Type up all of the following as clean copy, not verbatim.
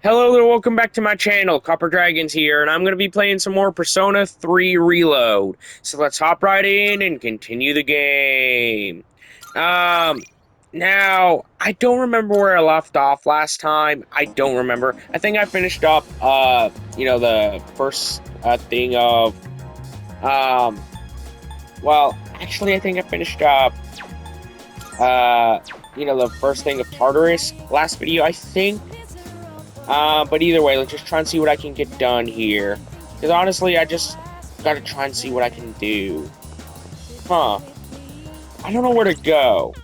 Hello there, welcome back to my channel. Copper Dragons here, and I'm going to be playing some more Persona 3 Reload. So let's hop right in and continue the game. Now, I don't remember where I left off last time. I don't remember. I think I finished up, the first thing of, um, well, actually, I think I finished up, the first thing of Tartarus last video, I think. But either way, let's just try and see what I can get done here. Because honestly, I just gotta try and see what I can do. Huh. I don't know where to go.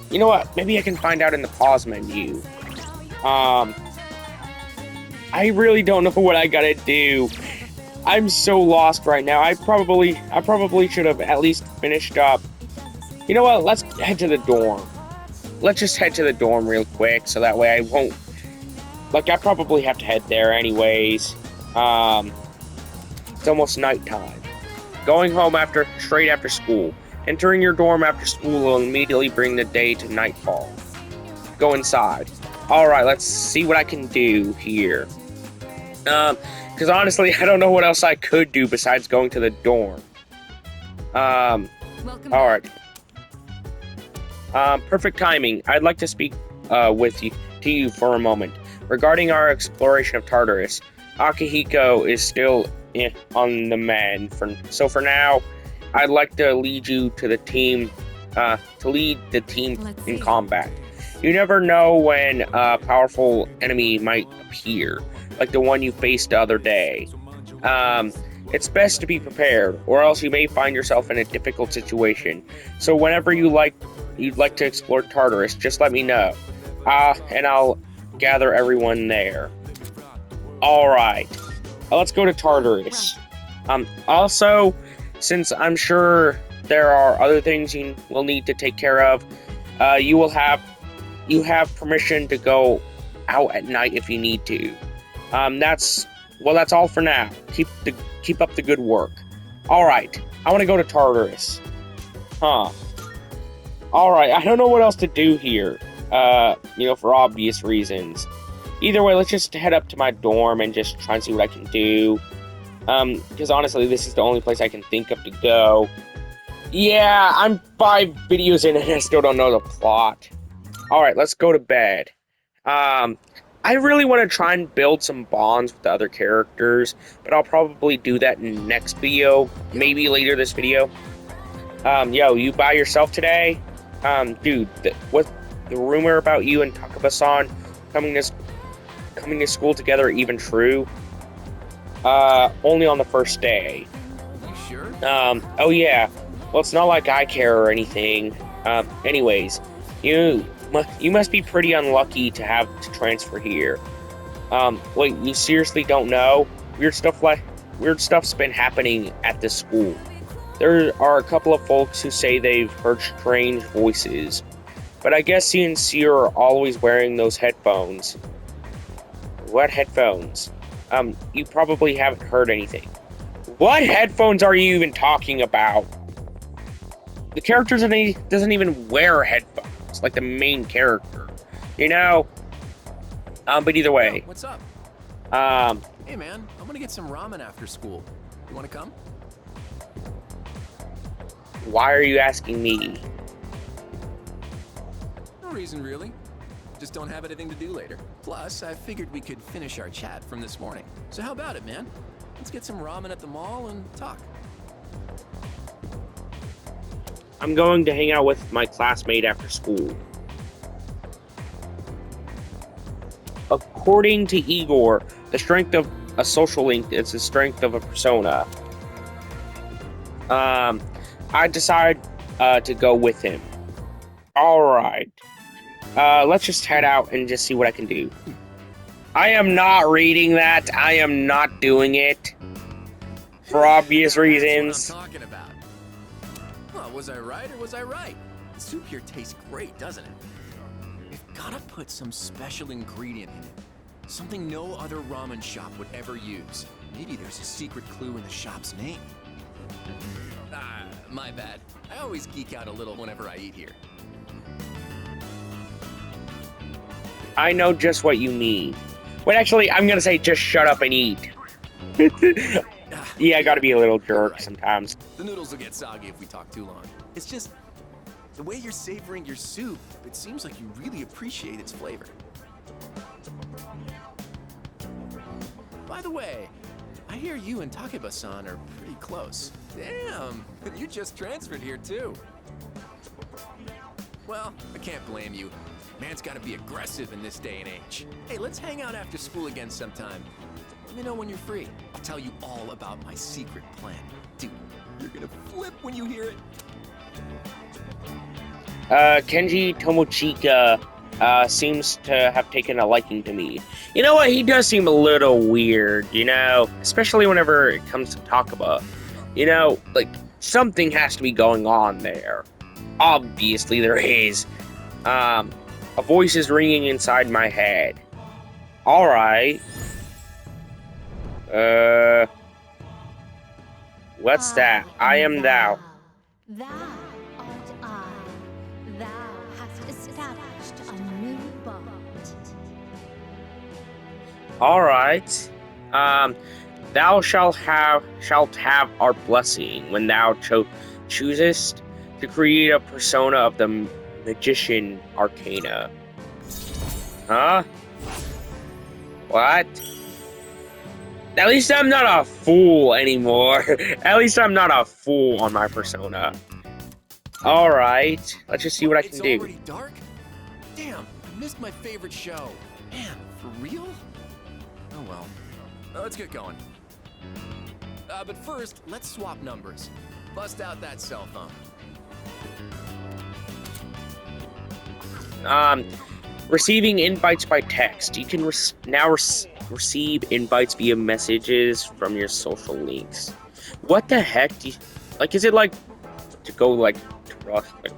You know what? Maybe I can find out in the pause menu. I really don't know what I gotta do. I'm so lost right now. I probably should have at least finished up. You know what? Let's head to the dorm. Let's just head to the dorm real quick, so that way I won't. Like, I probably have to head there anyways. It's almost nighttime. Going home straight after school. Entering your dorm after school will immediately bring the day to nightfall. Go inside. Alright, let's see what I can do here. Because honestly, I don't know what else I could do besides going to the dorm. Alright. Perfect timing. I'd like to speak to you for a moment. Regarding our exploration of Tartarus, Akahiko is still on the mend. So for now, I'd like to lead you to the team, in combat. You never know when a powerful enemy might appear, like the one you faced the other day. It's best to be prepared, or else you may find yourself in a difficult situation. So whenever you'd like to explore Tartarus, just let me know, and I'll gather everyone there. Alright, let's go to Tartarus. Also, since I'm sure there are other things you will need to take care of, you have permission to go out at night if you need to. That's all for now. Keep up the good work. Alright, I want to go to Tartarus. Huh. Alright, I don't know what else to do here. For obvious reasons. Either way, let's just head up to my dorm and just try and see what I can do. Because honestly, this is the only place I can think of to go. Yeah, I'm 5 videos in and I still don't know the plot. Alright, let's go to bed. I really want to try and build some bonds with the other characters, but I'll probably do that in the next video, maybe later this video. Yo, you by yourself today? Dude, what the rumor about you and Takaba-san coming to school together even true? Only on the first day. You sure? Oh yeah. Well, it's not like I care or anything. Anyways, you must be pretty unlucky to have to transfer here. Wait, you seriously don't know? Weird stuff's been happening at this school. There are a couple of folks who say they've heard strange voices. But I guess since you're always wearing those headphones. What headphones? You probably haven't heard anything. What headphones are you even talking about? The character doesn't even wear headphones, like the main character. You know? But either way. What's up? Hey man, I'm gonna get some ramen after school. You wanna come? Why are you asking me? No reason really. Just don't have anything to do later. Plus, I figured we could finish our chat from this morning. So how about it, man? Let's get some ramen at the mall and talk. I'm going to hang out with my classmate after school. According to Igor, the strength of a social link is the strength of a persona. I decided to go with him. Alright. Let's just head out and just see what I can do. I am not reading that. I am not doing it. For obvious reasons. That's what I'm talking about. Well, was I right or was I right? The soup here tastes great, doesn't it? We've gotta put some special ingredient in it. Something no other ramen shop would ever use. Maybe there's a secret clue in the shop's name. My bad. I always geek out a little whenever I eat here. I know just what you mean. Wait, actually, I'm gonna say just shut up and eat. Yeah, I gotta be a little jerk Right. sometimes. The noodles will get soggy if we talk too long. It's just the way you're savoring your soup, it seems like you really appreciate its flavor. By the way, I hear you and Takeba-san are pretty close. Damn, you just transferred here too. Well, I can't blame you. Man's gotta be aggressive in this day and age. Hey, let's hang out after school again sometime. Let me know when you're free. I'll tell you all about my secret plan. Dude, you're gonna flip when you hear it. Kenji Tomochika seems to have taken a liking to me. You know what? He does seem a little weird, you know? Especially whenever it comes to Takeba. You know, like, something has to be going on there. Obviously there is. A voice is ringing inside my head. Alright. What's that? I am thou. Thou art I. Thou hast established a new bond. Alright. Thou shalt have our blessing when thou choosest to create a persona of the magician arcana. Huh? What? At least I'm not a fool anymore. At least I'm not a fool on my persona. Alright, let's just see what I can It's do. already dark? Damn, I missed my favorite show. Man, for real? Oh well. Let's get going. But first, let's swap numbers. Bust out that cell phone. Receiving invites by text. You can now receive invites via messages from your social links. What the heck? Is it like to go like to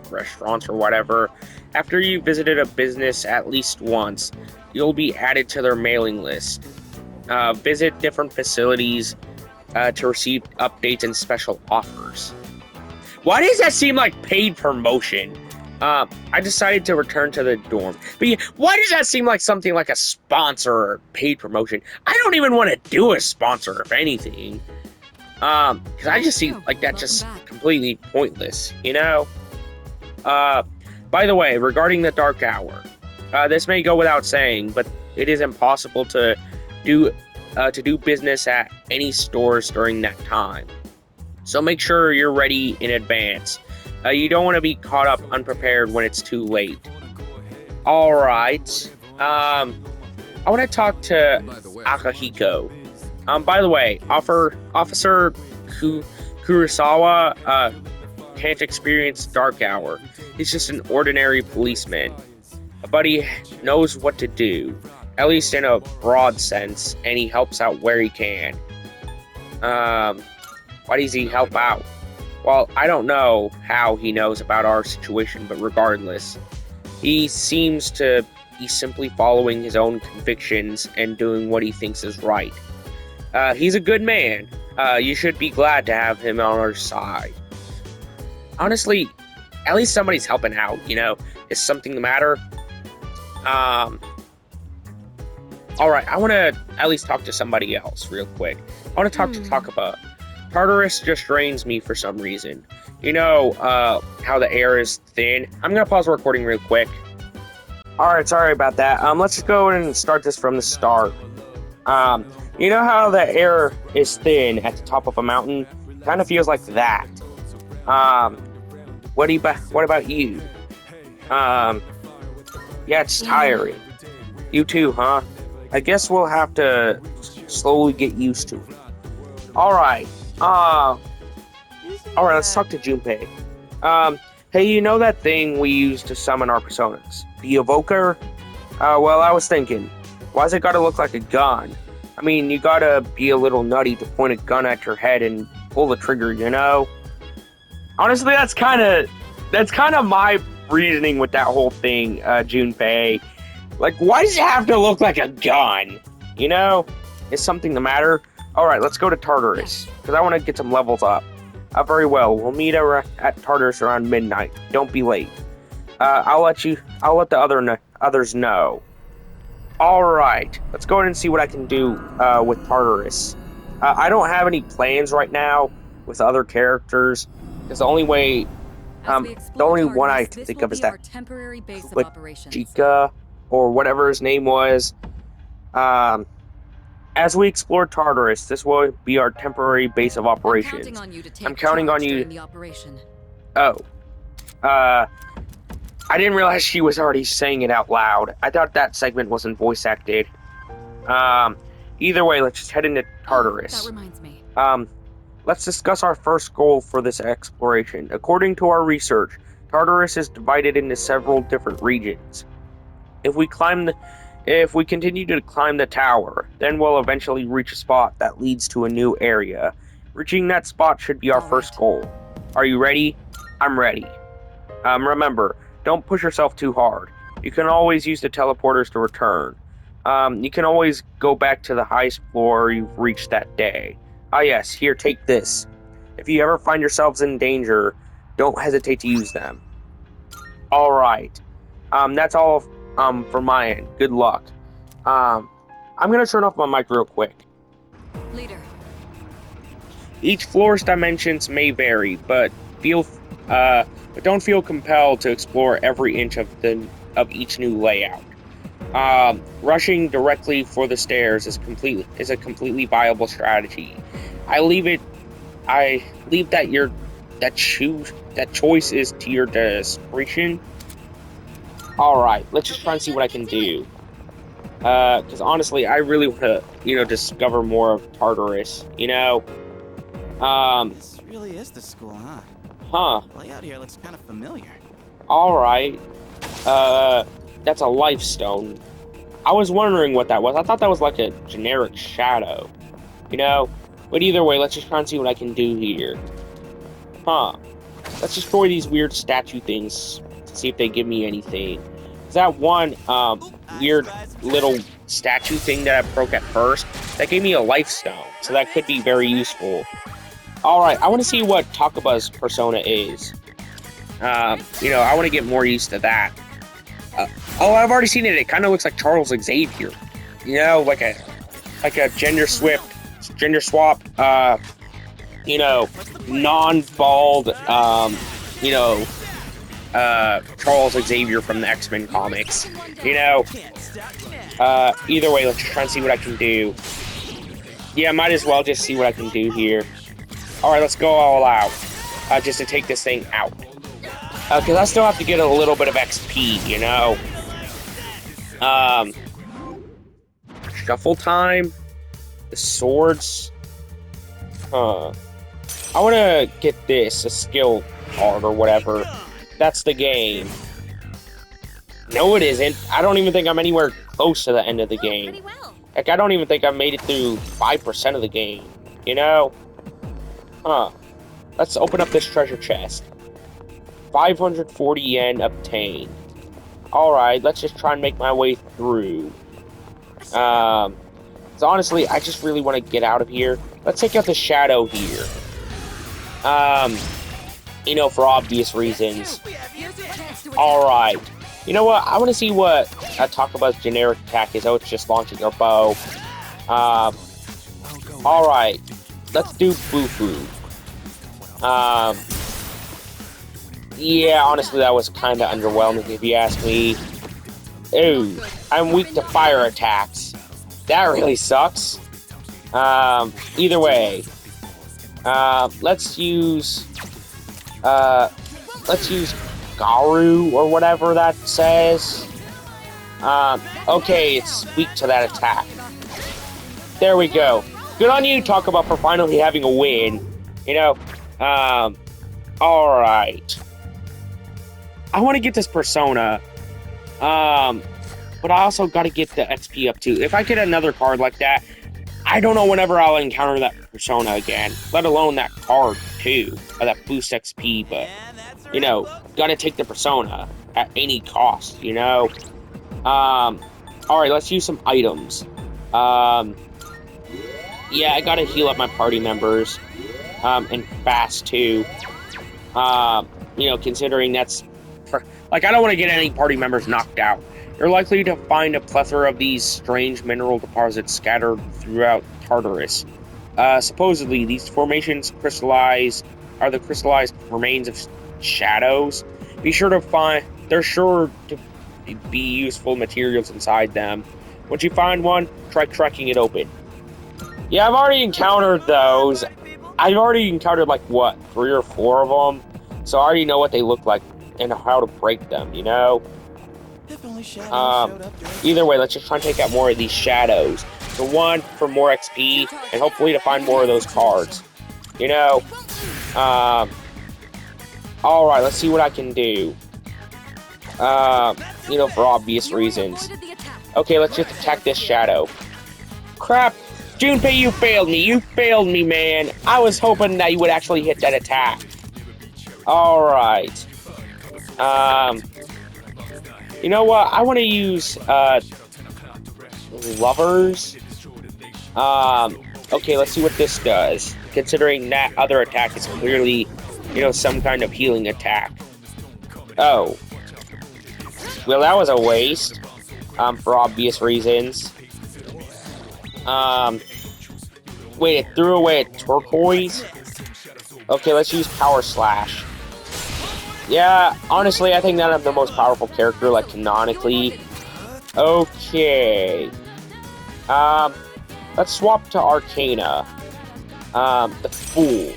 restaurants or whatever? After you visited a business at least once, you'll be added to their mailing list. Visit different facilities to receive updates and special offers. Why does that seem like paid promotion? I decided to return to the dorm. But yeah, why does that seem like something like a sponsor or paid promotion? I don't even want to do a sponsor, if anything. Because I just see like that just completely pointless, you know? By the way, regarding the dark hour, this may go without saying, but it is impossible to do business at any stores during that time. So make sure you're ready in advance. You don't want to be caught up unprepared when it's too late. Alright. I want to talk to Akahiko. By the way, Officer Kurosawa can't experience dark hour. He's just an ordinary policeman. But he knows what to do, at least in a broad sense, and he helps out where he can. Why does he help out? Well, I don't know how he knows about our situation, but regardless, he seems to be simply following his own convictions and doing what he thinks is right. He's a good man. You should be glad to have him on our side. Honestly, at least somebody's helping out, you know? Is something the matter? Alright, I want to at least talk to somebody else real quick. I want to talk to Takeba. Tartarus just drains me for some reason. You know, how the air is thin. I'm gonna pause the recording real quick. Alright, sorry about that. Let's just go and start this from the start. You know how the air is thin at the top of a mountain? Kind of feels like that. What about you? Yeah, it's tiring. You too, huh? I guess we'll have to slowly get used to it. Alright. Alright, let's talk to Junpei. Hey, you know that thing we use to summon our personas? The evoker? Well, I was thinking, why's it gotta look like a gun? I mean, you gotta be a little nutty to point a gun at your head and pull the trigger, you know? Honestly, that's kind of my reasoning with that whole thing, Junpei. Like, why does it have to look like a gun? You know? Is something the matter? Alright, let's go to Tartarus, because I want to get some levels up. Very well, we'll meet at Tartarus around midnight. Don't be late. I'll let the others know. Alright, let's go ahead and see what I can do with Tartarus. I don't have any plans right now with other characters, because the only way, the only one I can think of is that temporary base of operations. Chica, or whatever his name was. As we explore Tartarus, this will be our temporary base of operations. I'm counting on you to take I'm counting on charge you. during the operation. Oh. I didn't realize she was already saying it out loud. I thought that segment wasn't voice acted. Either way, let's just head into Tartarus. That reminds me. Let's discuss our first goal for this exploration. According to our research, Tartarus is divided into several different regions. If we continue to climb the tower, then we'll eventually reach a spot that leads to a new area. Reaching that spot should be our first goal. Are you ready? I'm ready. Remember, don't push yourself too hard. You can always use the teleporters to return. You can always go back to the highest floor you've reached that day. Ah yes, here, take this. If you ever find yourselves in danger, don't hesitate to use them. Alright. That's all from my end. Good luck. I'm gonna turn off my mic real quick. Leader. Each floor's dimensions may vary, but don't feel compelled to explore every inch of each new layout. Rushing directly for the stairs is a completely viable strategy. I leave that choice is to your discretion. All right, let's just try and see what I can do. Because honestly, I really want to, discover more of Tartarus. This really is the school, huh? Huh. The layout here looks kind of familiar. Alright. That's a life stone. I was wondering what that was. I thought that was like a generic shadow. But either way, let's just try and see what I can do here. Huh. Let's destroy these weird statue things to see if they give me anything. Is that one weird little statue thing that I broke at first? That gave me a life stone, so that could be very useful. Alright, I want to see what Takaba's persona is. I want to get more used to that. I've already seen it. It kind of looks like Charles Xavier. Like a gender swap, non-bald, Charles Xavier from the X-Men comics. Either way, let's try and see what I can do. Yeah, might as well just see what I can do here. Alright, let's go all out. Just to take this thing out. Because I still have to get a little bit of XP, Shuffle time. The swords. I want to get this, a skill card or whatever. That's the game. No, it isn't. I don't even think I'm anywhere close to the end of the game. Heck, I don't even think I've made it through 5% of the game. Huh. Let's open up this treasure chest. 540 yen obtained. Alright, let's just try and make my way through. So honestly, I just really want to get out of here. Let's take out the shadow here. For obvious reasons. Alright. You know what? I want to see what Takaba's generic attack is. Oh, it's just launching your bow. Alright. Let's do Bufu. Yeah, honestly, that was kind of underwhelming if you ask me. Ooh, I'm weak to fire attacks. That really sucks. Either way. Let's use Garu or whatever that says. Okay, it's weak to that attack. There we go. Good on you, Takaba, for finally having a win. Alright. I want to get this persona. But I also got to get the XP up too. If I get another card like that, I don't know whenever I'll encounter that persona again. Let alone that card too. Or that boost XP, but gotta take the persona at any cost, Alright, let's use some items. Yeah, I gotta heal up my party members. And fast too. Considering that's... I don't want to get any party members knocked out. You're likely to find a plethora of these strange mineral deposits scattered throughout Tartarus. Supposedly, these formations are the crystallized remains of shadows. They're sure to be useful materials inside them. Once you find one, try cracking it open. Yeah, I've already encountered those. I've already encountered, like, what, 3 or 4 of them? So I already know what they look like and how to break them, you know? If only shadows showed up during Either way, let's just try and take out more of these shadows. For one, for more XP, and hopefully to find more of those cards. You know? Alright, let's see what I can do. You know, for obvious reasons. Okay, let's just attack this shadow. Crap! Junpei, you failed me! You failed me, man! I was hoping that you would actually hit that attack. Alright. You know what? I want to use, lovers. Okay, let's see what this does. Considering that other attack is clearly, you know, some kind of healing attack. Oh. Well, that was a waste. For obvious reasons. Wait, it threw away a turquoise? Okay, let's use Power Slash. Yeah, honestly, I think that I'm the most powerful character, like, canonically. Okay. Let's swap to Arcana. The Fool.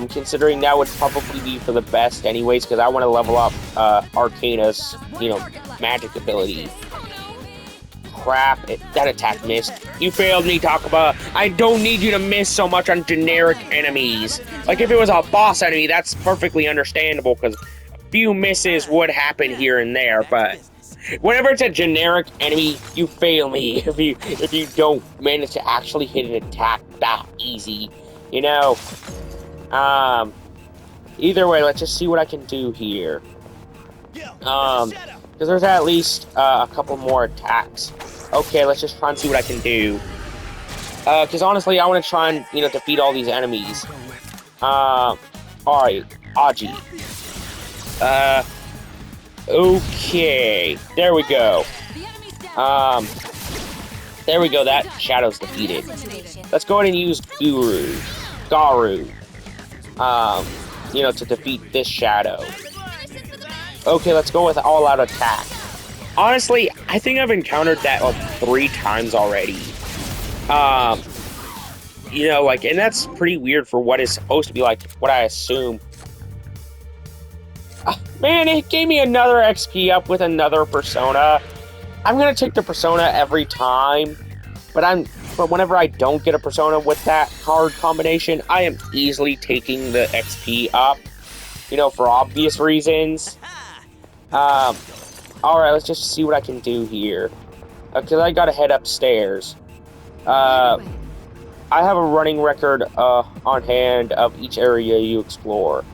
Considering that would probably be for the best anyways, because I want to level up, Arcana's, you know, magic ability. Crap, that attack missed. You failed me, Takaba. I don't need you to miss so much on generic enemies. Like, if it was a boss enemy, that's perfectly understandable, because a few misses would happen here and there, but whenever it's a generic enemy, you fail me if you don't manage to actually hit an attack that easy, you know? Either way, let's just see what I can do here. Because there's at least a couple more attacks. Okay, let's just try and see what I can do. Because honestly, I want to try and, you know, defeat all these enemies. Alright, Aji. Okay, there we go. There we go, that shadow's defeated. Let's go ahead and use Garu. You know, to defeat this shadow. Okay, let's go with all-out attack. Honestly, I think I've encountered that like 3 times already. You know, like, and that's pretty weird for what is supposed to be like, what I assume. Man, it gave me another XP up with another persona. I'm gonna take the persona every time, but whenever I don't get a persona with that card combination, I am easily taking the XP up, you know, for obvious reasons. Alright, let's just see what I can do here. Because I gotta head upstairs. I have a running record on hand of each area you explore.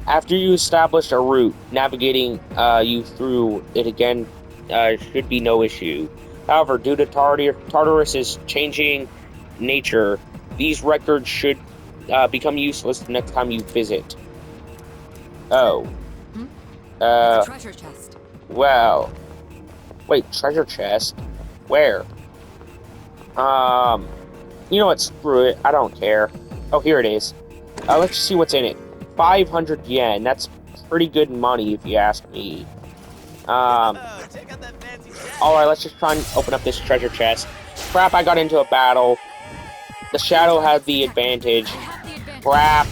After you establish a route, navigating you through it again should be no issue. However, due to Tartarus' changing nature, these records should become useless the next time you visit. Oh. Treasure chest. Well. Wait, treasure chest? Where? You know what, screw it, I don't care. Oh, here it is. Let's see what's in it. 500 yen, that's pretty good money if you ask me. Alright, let's just try and open up this treasure chest. Crap, I got into a battle. The shadow had the advantage. Crap.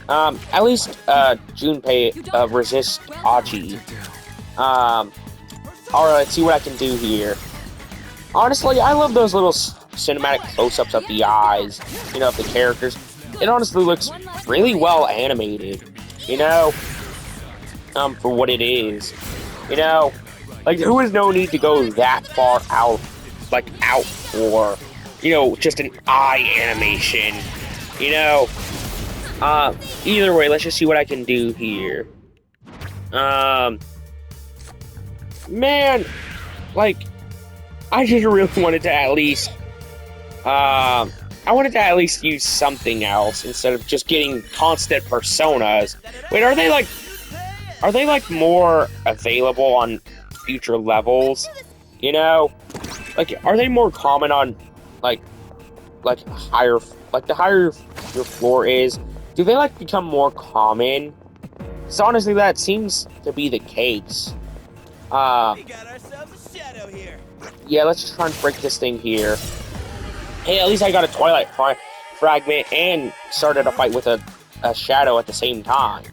At least, Junpei, resists Aji. Alright, let's see what I can do here. Honestly, I love those little cinematic close-ups of the eyes, you know, of the characters. It honestly looks really well animated, you know, for what it is. You know, like, there was no need to go that far out for, you know, just an eye animation, you know. Either way, let's just see what I can do here. Man, like, I just really wanted to at least, I wanted to at least use something else instead of just getting constant personas. Wait, are they like more available on future levels. You know, like, are they more common on, like higher, like the higher your floor is? Do they like become more common? So honestly, that seems to be the case. We got ourselves a shadow here. Yeah, let's just try and break this thing here. Hey, at least I got a Twilight fragment and started a fight with a shadow at the same time.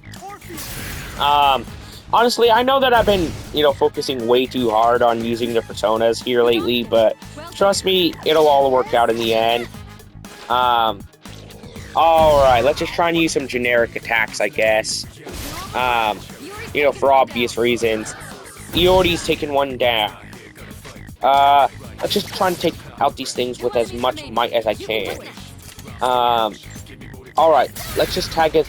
Honestly, I know that I've been, focusing way too hard on using the personas here lately, but trust me, it'll all work out in the end. Alright, let's just try and use some generic attacks, I guess. For obvious reasons. Eordi's taking one down. Let's just try and take out these things with as much might as I can. Alright, let's just target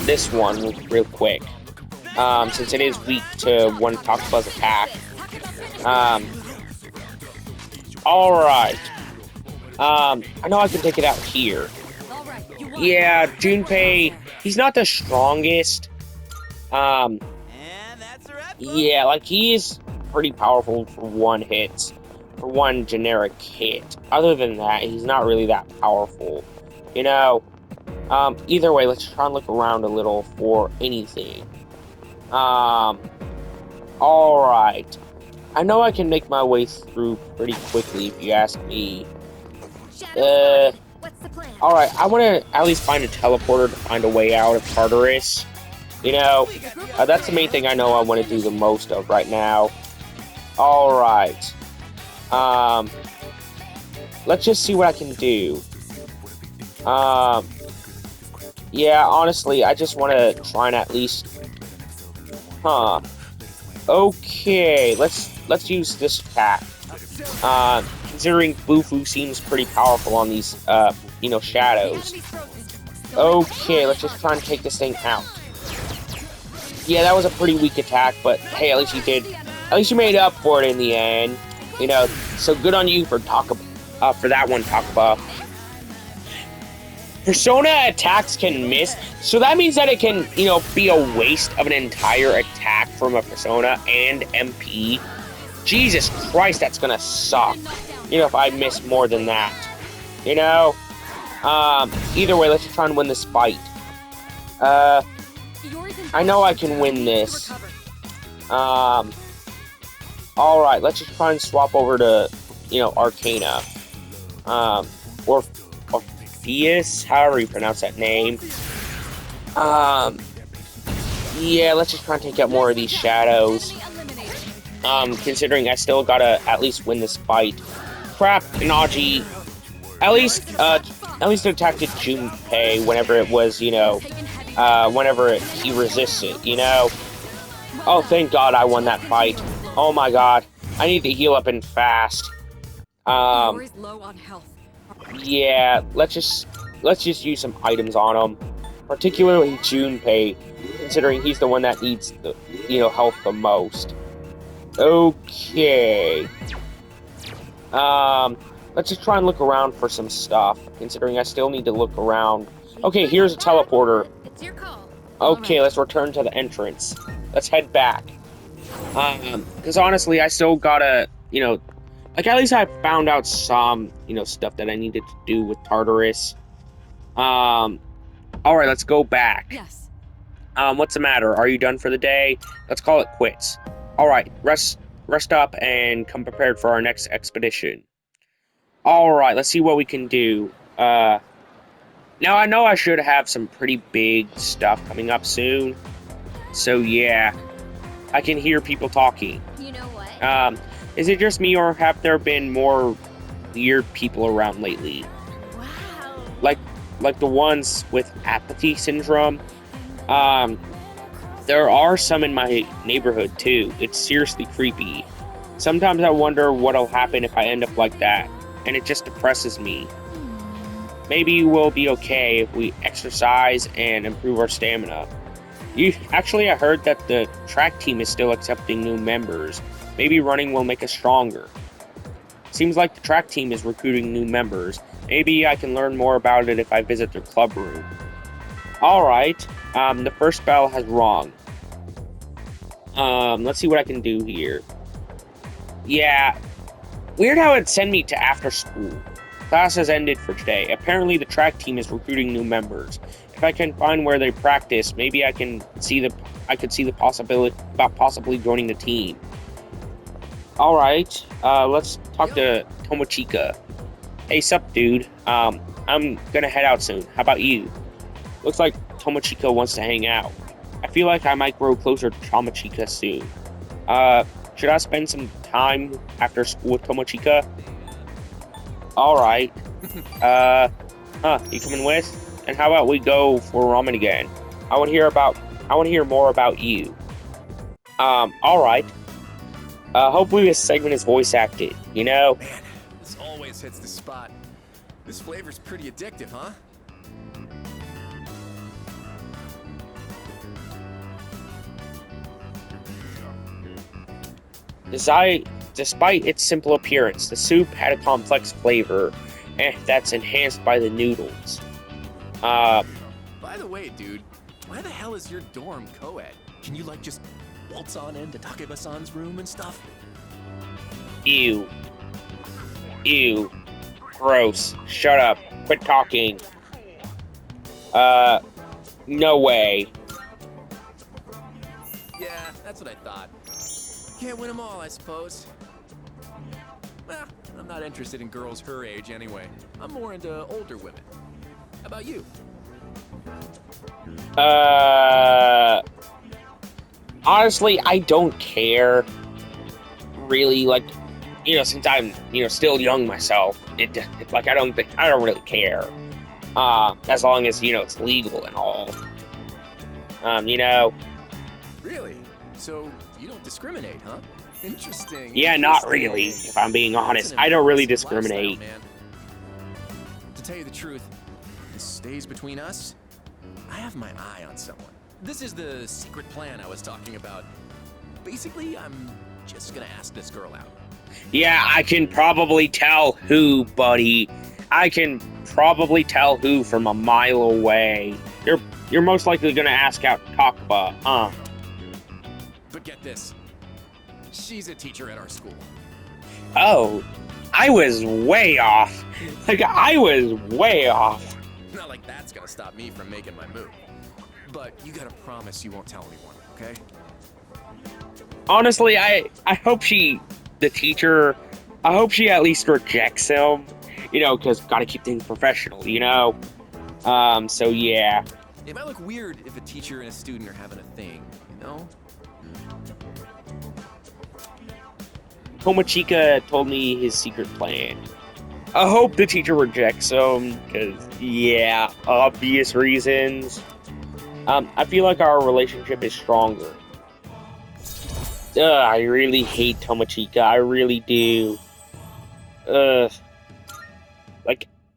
this one real quick. Since it is weak to one Takuba's attack. Alright. I know I can take it out here. Yeah, Junpei, he's not the strongest. And that's a wrap. Yeah, like, he is pretty powerful for one generic hit. Other than that, he's not really that powerful. Either way, let's try and look around a little for anything. Alright. I know I can make my way through pretty quickly, if you ask me. What's the plan? Alright, I want to at least find a teleporter to find a way out of Tartarus. That's the main thing I know I want to do the most of right now. Alright. Let's just see what I can do. Yeah, honestly, I just want to try and at least... Okay, let's use this attack. Considering Bufu seems pretty powerful on these, shadows. Okay, let's just try and take this thing out. Yeah, that was a pretty weak attack, but hey, at least you made up for it in the end. So good on you for that one, Takuba. Persona attacks can miss, so that means that it can, be a waste of an entire attack from a Persona and MP. Jesus Christ, that's gonna suck. If I miss more than that. Either way, let's try and win this fight. I know I can win this. Alright, let's just try and swap over to, Arcana. Or Orpheus, however you pronounce that name. Yeah, let's just try and take out more of these shadows. Considering I still gotta at least win this fight. Crap, Naji. At least it attacked Junpei whenever it was, whenever he resists it, Oh, thank God I won that fight. Oh my God. I need to heal up and fast. Yours low on health. Yeah, let's just use some items on him. Particularly Junpei, considering he's the one that needs the, health the most. Okay. Let's just try and look around for some stuff, considering I still need to look around. Okay, here's a teleporter. It's your call. Okay, let's return to the entrance. Let's head back. Because honestly, I still gotta, at least I found out some, stuff that I needed to do with Tartarus. Alright, let's go back. Yes. What's the matter? Are you done for the day? Let's call it quits. Alright, rest up and come prepared for our next expedition. Alright, let's see what we can do. Now I know I should have some pretty big stuff coming up soon. So yeah, I can hear people talking. You know what? Is it just me, or have there been more weird people around lately? Wow. Like the ones with apathy syndrome? There are some in my neighborhood too. It's seriously creepy. Sometimes I wonder what'll happen if I end up like that, and it just depresses me. Maybe we'll be okay if we exercise and improve our stamina. I heard that the track team is still accepting new members. Maybe running will make us stronger. Seems like the track team is recruiting new members. Maybe I can learn more about it if I visit their club room. Alright, the first bell has rung. Let's see what I can do here. Yeah. Weird how it'd send me to after school. Class has ended for today. Apparently the track team is recruiting new members. If I can find where they practice, maybe I could see the possibility about possibly joining the team. Alright, let's talk to Tomochika. Hey, sup, dude. I'm gonna head out soon. How about you? Looks like Tomochika wants to hang out. I feel like I might grow closer to Tomochika soon. Should I spend some time after school with Tomochika? Alright. You coming with? And how about we go for ramen again? I want to hear more about you. Alright. Hopefully this segment is voice acted, you know? Man, this always hits the spot. This flavor's pretty addictive, huh? Despite its simple appearance, the soup had a complex flavor, that's enhanced by the noodles. By the way, dude, why the hell is your dorm co-ed? Can you, like, just waltz on into Takeba-san's room and stuff? Ew. Ew. Gross. Shut up. Quit talking. No way. Yeah, that's what I thought. Can't win them all, I suppose. Well, I'm not interested in girls her age anyway. I'm more into older women. How about you? Honestly, I don't care. Really, like, since I'm, still young myself, I don't really care. As long as, it's legal and all. Really? So you don't discriminate, huh? Interesting. Yeah, not really, if I'm being honest. I don't really discriminate. Man. To tell you the truth, this stays between us. I have my eye on someone. This is the secret plan I was talking about. Basically, I'm just gonna ask this girl out. Yeah, I can probably tell who, buddy. I can probably tell who from a mile away. You're most likely gonna ask out Takeba, But get this. She's a teacher at our school. Oh, I was way off. I was way off. Not like that's gonna stop me from making my move. But you gotta promise you won't tell anyone, okay? Honestly, I hope the teacher, I hope she at least rejects him. Because gotta keep things professional, so yeah. It might look weird if a teacher and a student are having a thing, you know? Tomochika told me his secret plan. I hope the teacher rejects him, because, yeah, obvious reasons. I feel like our relationship is stronger. I really hate Tomochika, I really do.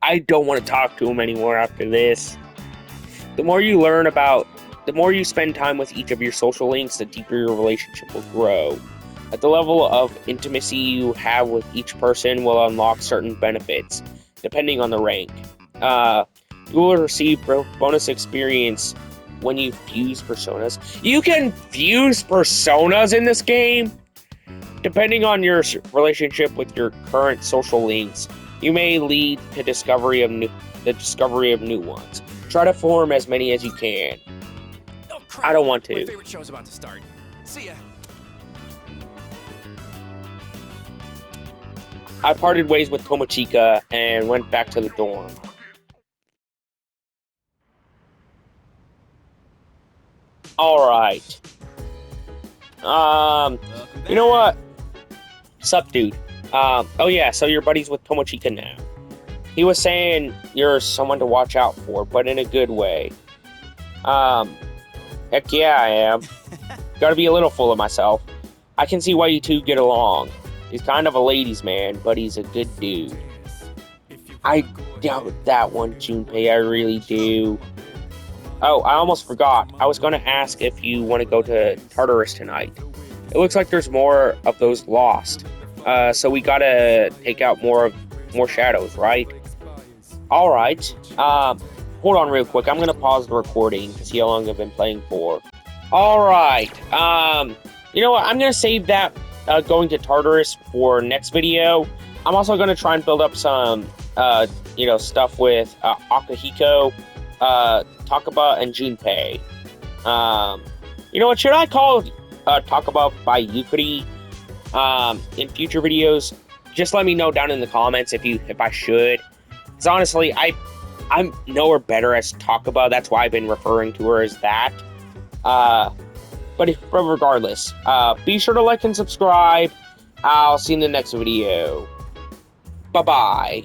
I don't want to talk to him anymore after this. The more you spend time with each of your social links, the deeper your relationship will grow. At the level of intimacy you have with each person will unlock certain benefits, depending on the rank. You will receive bonus experience when you fuse personas. You can fuse personas in this game? Depending on your relationship with your current social links, you may lead to the discovery of new ones. Try to form as many as you can. Oh, crap. I don't want to. My favorite show's about to start. See ya. I parted ways with Tomochika and went back to the dorm. Alright. You know what? Sup, dude? Oh yeah, so you're buddies with Tomochika now. He was saying you're someone to watch out for, but in a good way. Heck yeah, I am. Gotta be a little full of myself. I can see why you two get along. He's kind of a ladies' man, but he's a good dude. I doubt that one, Junpei, I really do. Oh, I almost forgot. I was gonna ask if you want to go to Tartarus tonight. It looks like there's more of those lost. So we gotta take out more shadows, right? Alright. Hold on real quick. I'm gonna pause the recording to see how long I've been playing for. Alright. You know what? I'm going to save that going to Tartarus for next video. I'm also going to try and build up some, stuff with Akahiko, Takaba, and Junpei. You know what? Should I call Takaba by Yukari in future videos? Just let me know down in the comments if I should. Because honestly, I'm nowhere better as Takaba. That's why I've been referring to her as that. But regardless, be sure to like and subscribe. I'll see you in the next video. Bye-bye.